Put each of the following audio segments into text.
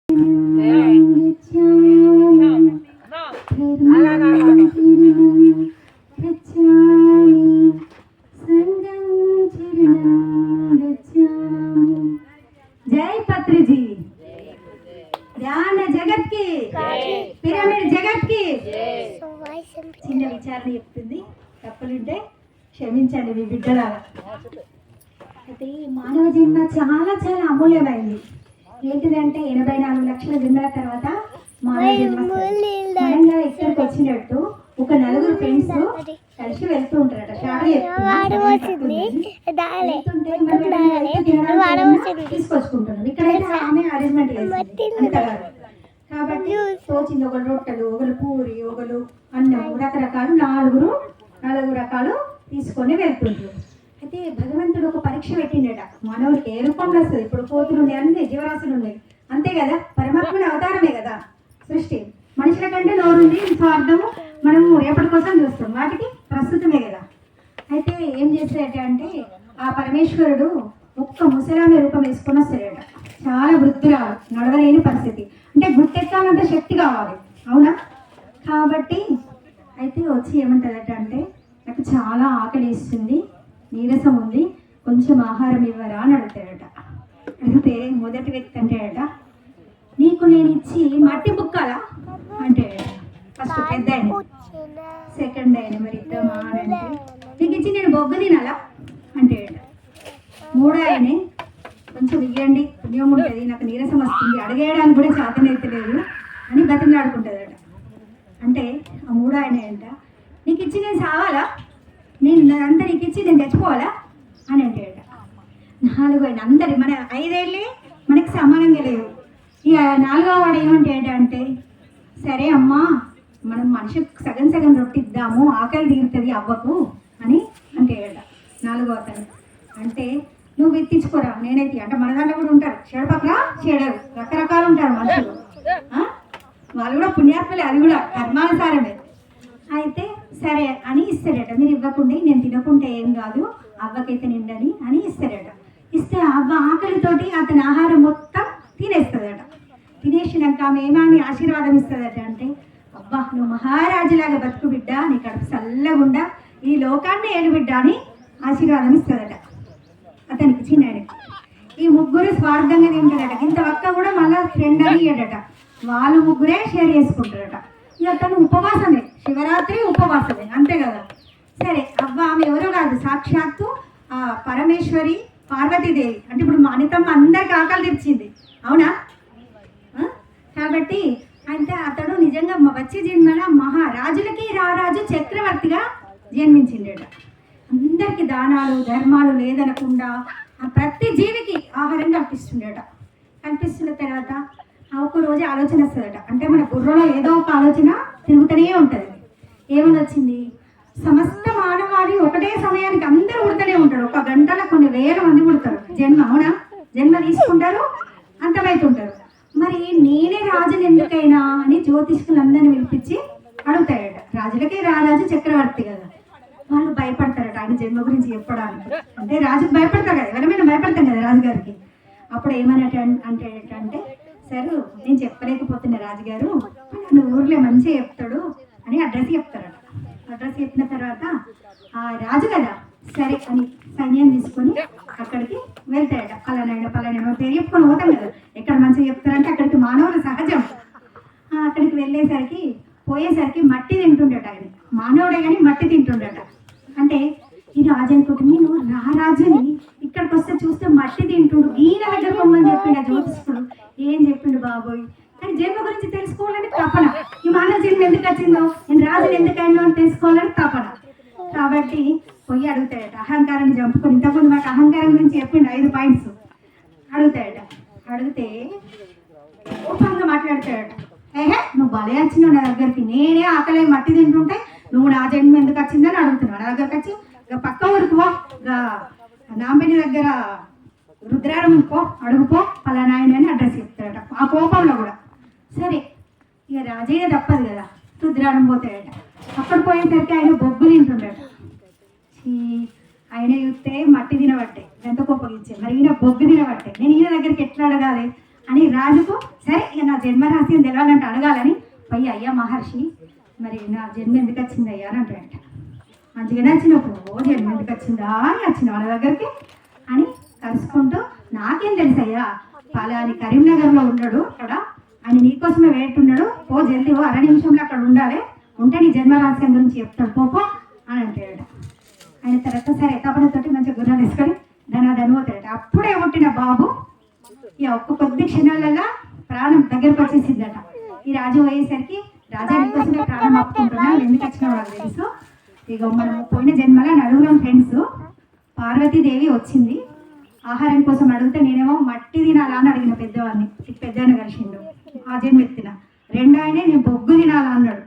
जय पत्री जी, ध्यान जगत की, పిరమిడ్ జగత్ కి. చిన్న విచారణ చెప్తుంది, తప్పులుంటే క్షమించండి మీ బిడ్డలాగా. అయితే మానవ జన్మ చాలా చాలా అమూల్యమైంది. ఏంటిదంటే 84 లక్షల జన్మల తర్వాత మానవ జన్మ. మనంగా ఇక్కడికి వచ్చినట్టు ఒక నలుగురు ఫ్రెండ్స్ కలిసి వెళ్తూ ఉంటారట. తీసుకొచ్చుకుంటున్నారు. ఇక్కడైతే ఆమె అరేంజ్మెంట్ చేసింది కాబట్టి తోచింది. ఒకరు రొట్టెలు, ఒకరు పూరి, ఒకరు అన్నం, రకరకాలు నలుగురు రకాలు తీసుకొని వెళ్తుంటారు. అయితే భగవంతుడు ఒక పరీక్ష పెట్టిండట. మానవుడికి ఏ రూపంలో వస్తుంది? ఇప్పుడు కోతులు ఉన్నాయి, అన్ని జీవరాశులు ఉన్నాయి, అంతే కదా. పరమాత్ముని అవతారమే కదా సృష్టి. మనుషుల కంటే నోరుంది, స్వార్థము మనము రేపటి కోసం చూస్తాం, వాటికి ప్రస్తుతమే కదా. అయితే ఏం చేస్తాడట అంటే ఆ పరమేశ్వరుడు ఒక్క ముసలామె రూపం వేసుకొని వస్తాడట. చాలా వృద్ధురాలు, నడవలేని పరిస్థితి. అంటే గుర్తెక్కాలంటే శక్తి కావాలి, అవునా? కాబట్టి అయితే వచ్చి ఏమంటుందట అంటే నాకు చాలా ఆకలి ఇస్తుంది, నీరసం ఉంది, కొంచెం ఆహారం ఇవ్వరా అని అడుగుతాడట. అడిగితే మొదటి వ్యక్తి అంటాడట నీకు నేను ఇచ్చి మట్టి బుక్కాలా అంటాడట. ఫస్ట్ పెద్ద ఆయన. సెకండ్ ఆయన మరి ఇద్దామా అంటే నీకు ఇచ్చి నేను బొగ్గ తినాలా అంటాడట. మూడో ఆయనే కొంచెం ఇవ్వండి, పుణ్యం ఉంటుంది, నాకు నీరసం వస్తుంది, అడిగేయడానికి కూడా చేతనైతలేదు అని బతిమలాడుకుంటుందట. అంటే ఆ మూడో ఆయన అంట నీకు ఇచ్చి నేను సావాలా, నేను అంతా నీకు ఇచ్చి నేను చచ్చిపోవాలా అని అంటాడట. నాలుగో ఆయన అందరి మన 5 ఏళ్ళే మనకి సమానంగా లేవు. ఇక నాలుగో వాడు ఏమంటాడట అంటే సరే అమ్మా మనం మనిషికి సగం సగం రొట్టి ఇద్దాము, ఆకలి తీరుతుంది అవ్వకు అని అంటాడట నాలుగో అతను. అంటే నువ్వు ఎత్తించుకోరా నేనైతే అంటే మన దాంట్లో కూడా ఉంటారు చెడపక్కన చెడరు, రకరకాలు ఉంటారు మనుషులు, వాళ్ళు కూడా పుణ్యాత్మలే, అది కూడా కర్మానుసారమే. అయితే సరే అని ఇస్తాడట. మీరు ఇవ్వకుండా నేను తినకుంటే ఏం కాదు, అవ్వకైతే నిండని అని ఇస్తాడట. ఇస్తే అవ్వ ఆకలితోటి అతని ఆహారం మొత్తం తినేస్తుందట. తినేసినాక ఆమె ఏమని ఆశీర్వాదం ఇస్తుందట అంటే అబ్బా నువ్వు మహారాజులాగా బతుకు బిడ్డ, నీ కడుపు చల్లగుండా, ఈ లోకాన్ని ఏడు బిడ్డ అని ఆశీర్వాదం ఇస్తుందట అతనికి, చిన్నాడికి. ఈ ముగ్గురు స్వార్థంగా తింటారట. ఇంత ఒక్క కూడా మళ్ళీ ఫ్రెండ్ అని ఇయ్యడట. వాళ్ళు ముగ్గురే షేర్ చేసుకుంటారట. ఇక తను ఉపవాసమే, శివరాత్రి ఉపవాసమే, అంతే కదా. సరే అవ్వ ఆమె ఎవరో కాదు, సాక్షాత్తు పరమేశ్వరి పార్వతీదేవి. అంటే ఇప్పుడు అనితమ్మ అందరికి ఆకలి తెచ్చింది, అవునా? కాబట్టి అంటే అతడు నిజంగా వచ్చే జన్మల మహారాజులకి రారాజు చక్రవర్తిగా జన్మించిండట. అందరికి దానాలు ధర్మాలు లేదనకుండా ప్రతి జీవికి ఆహారం కల్పిస్తుండట. కల్పిస్తున్న తర్వాత ఒక రోజు ఆలోచన వస్తుందట. అంటే మన బుర్రలో ఏదో ఒక ఆలోచన తిరుగుతూనే ఉంటుంది. ఏమని వచ్చింది? సమస్త మానవాళి ఒకటే సమయానికి అందరూ పుడుతూనే ఉంటారు. ఒక గంటలో కొన్ని వేల మంది పుడతారు జన్మ, అవునా? జన్మ తీసుకుంటారు, అంతమవుతుంటారు. మరి నేనే రాజుని ఎందుకైనా అని జ్యోతిష్కులందరినీ పిలిపించి అడుగుతాడట. రాజులకే రారాజు చక్రవర్తి కదా, వాళ్ళు భయపడతారట ఆయన జన్మ గురించి చెప్పడానికి. అంటే రాజుకు భయపడతారు కదా, ఎవరైనా భయపడతాం కదా రాజుగారికి. అప్పుడు ఏమని అంటే సరే నేను చెప్పలేకపోతున్నా రాజుగారు, నువ్వు ఊర్లో మంచిగా చెప్తాడు అని అడ్రస్ చెప్తారట. అడ్రస్ చెప్పిన తర్వాత ఆ రాజు కదా సరే అని సైన్యం తీసుకొని అక్కడికి వెళ్తాడట. పలానా పేరు చెప్పుకొని పోతాం కదా, ఎక్కడ మంచిగా చెప్తారంటే అక్కడికి మానవులు సహజం. అక్కడికి పోయేసరికి మట్టి తింటుండట ఆయన. మానవుడే కానీ మట్టి తింటుండట. అంటే ఈ రాజు అనుకుంటుంది నువ్వు రాజుని ఇక్కడికి వస్తే చూస్తే మట్టి తింటుడు, ఈయన దగ్గర పొమ్మని చెప్పిండు ఆ జ్యోతిష్కుడు. ఏం చెప్పిండు బాబోయ్ అని జన్మ గురించి తెలుసుకోవాలని తపన. ఈ మానవ జన్మ ఎందుకు వచ్చిందో, నేను రాజుని ఎందుకైనా అని తెలుసుకోవాలని తపన. కాబట్టి పోయి అడుగుతాడట. అహంకారాన్ని చంపుకొని, ఇంతకుముందు మాకు అహంకారం గురించి చెప్పిండు 5 పాయింట్స్. అడుగుతాడట. అడిగితే కోపంగా మాట్లాడతాడట. నువ్వు భలే వచ్చినావు నా దగ్గరికి, నేనే ఆకలి మట్టి తింటుంటే నువ్వు నా జన్మ ఎందుకు వచ్చిందని అడుగుతున్నావు. నా దగ్గరకు వచ్చి పక్క ఊరికి పో, నాంబిని దగ్గర రుద్రారం పో, అడుగుపో పలానా ఆయన అని అడ్రస్ చెప్తాడట. ఆ కోపంలో కూడా సరే ఇక రాజయ్య తప్పదు కదా, రుద్రారం పోతాడట. అక్కడ పోయేసరికి ఆయన బొగ్గు తింటుండట. ఆయన చూస్తే మట్టి తినబట్టే ఎంత కోపగించే, మరి ఈయన బొగ్గు తినబట్టే నేను ఈయన దగ్గరికి ఎట్లా అడగాలి అని రాజుకు సరే ఇక నా జన్మరాశి తెలవాలంటే అడగాలని పోయి అయ్యా మహర్షి మరి నా జన్మ ఎందుకు వచ్చింది అయ్యా అని అంటాడంట. మంచిగానే వచ్చినప్పుడు ఓ జన్మ ఎందుకు వచ్చిందా అని వచ్చిన వాళ్ళ దగ్గరికి అని కలుసుకుంటూ నాకేం తెలుసయ్యా పలాని కరీంనగర్లో ఉన్నాడు అక్కడ ఆయన నీకోసమే వేటున్నాడు పో జల్దీ ఓ 2 నిమిషంలో అక్కడ ఉండాలి ఉంటే నీ జన్మరాశి గురించి చెప్తాడు పోపో అని అంటాడు. ఆయన తర్వాత సరే తపనతోటి మంచిగా గుర్రాలు వేసుకొని ధనోతాడట. అప్పుడే పుట్టిన బాబు ఇక ఒక్క కొద్ది క్షణాలలో ప్రాణం దగ్గరకు వచ్చేసిందట. ఈ రాజు అయ్యేసరికి రాజా నీకోసమే ప్రాణం ఆపుకుంటున్నా ఎందుకు వచ్చినా వాళ్ళకి తెలుసు. ఇక మనం పోయిన జన్మలో నలుగురం ఫ్రెండ్స్ పార్వతీదేవి వచ్చింది ఆహారం కోసం అడిగితే నేనేమో మట్టి తినాలా అని అడిగిన పెద్దవాడిని. పెద్దవాడిని కలిసిండు ఆ జన్మ ఎత్తిన. రెండో ఆయనే నేను బొగ్గు తినాలా అన్నాడు.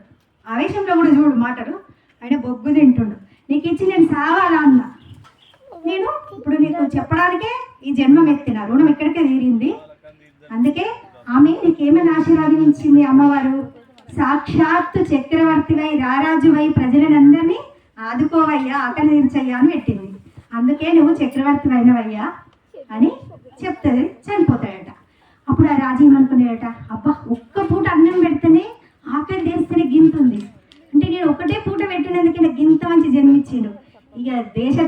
ఆవేశంలో కూడా చూడు మాటలు. ఆయన బొగ్గు తింటుండు. నీకు ఇచ్చి నేను సావాలా అన్నా. నేను ఇప్పుడు నీకు చెప్పడానికే ఈ జన్మం ఎత్తిన రుణం ఎక్కడికే తీరింది. అందుకే ఆమె నీకేమైనా ఆశీర్వాదించింది అమ్మవారు సాక్షాత్తు చక్రవర్తివై రారాజువై ప్రజలనందరినీ ఆదుకోవయ్యా ఆకలి తీర్చయ్యా అని పెట్టింది. అందుకే నువ్వు చక్రవర్తి అయినవయ్యా అని చెప్తుంది. చనిపోతాడట. అప్పుడు ఆ రాజు ఏమనుకునేదట అబ్బా ఒక్క పూట అన్నం పెడితేనే ఆకలి తీరిస్తేనే గింతుంది అంటే నేను ఒకటే పూట పెట్టినందుకే నాకు గింత మంచి జన్మిచ్చిండు. ఇక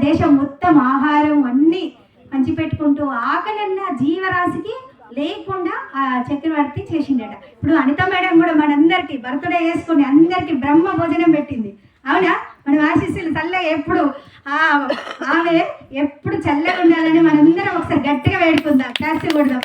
దేశం మొత్తం ఆహారం అన్నీ పంచిపెట్టుకుంటూ ఆకలన్న జీవరాశికి లేకుండా ఆ చక్రవర్తి చేసిండట. ఇప్పుడు అనిత మేడం కూడా మనందరికీ బర్త్డే చేసుకుని అందరికీ బ్రహ్మ భోజనం పెట్టింది అవునా. మన ఆశీస్సులు చల్లగా ఎప్పుడు ఆమె ఎప్పుడు చల్లగా ఉండాలని మనందరం ఒకసారి గట్టిగా వేడుకుందాం. క్లాస్ కొడదాం.